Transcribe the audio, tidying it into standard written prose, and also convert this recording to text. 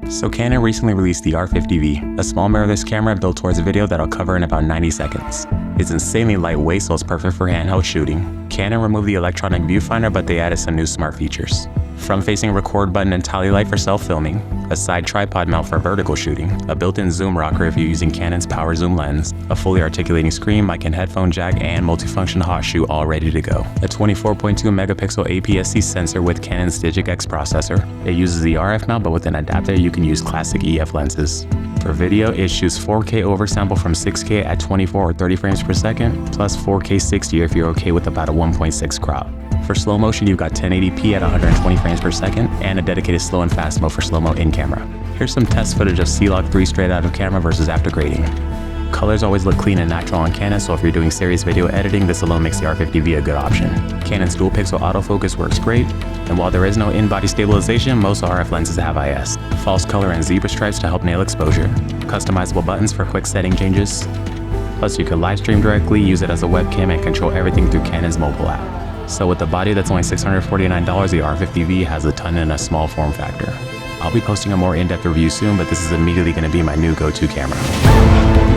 So Canon recently released the R50 V, a small mirrorless camera built towards video that'll cover in about 90 seconds. It's insanely lightweight, so it's perfect for handheld shooting. Canon removed the electronic viewfinder, but they added some new smart features. Front-facing record button and tally light for self-filming, a side tripod mount for vertical shooting, a built-in zoom rocker if you're using Canon's power zoom lens, a fully articulating screen, mic and headphone jack, and multifunction hot shoe all ready to go. A 24.2 megapixel APS-C sensor with Canon's Digic X processor. It uses the RF mount, but with an adapter you can use classic EF lenses. For video, it shoots 4K oversample from 6K at 24 or 30 frames per second, plus 4K 60 if you're okay with about a 1.6 crop. For slow motion, you've got 1080p at 120 frames per second, and a dedicated slow and fast mode for slow-mo in-camera. Here's some test footage of C-Log3 straight out of camera versus after grading. Colors always look clean and natural on Canon, so if you're doing serious video editing, this alone makes the R50 V a good option. Canon's dual pixel autofocus works great, and while there is no in-body stabilization, most RF lenses have IS. False color and zebra stripes to help nail exposure. Customizable buttons for quick setting changes. Plus you can live stream directly, use it as a webcam, and control everything through Canon's mobile app. So with the body that's only $649, the R50 V has a ton in a small form factor. I'll be posting a more in-depth review soon, but this is immediately going to be my new go-to camera.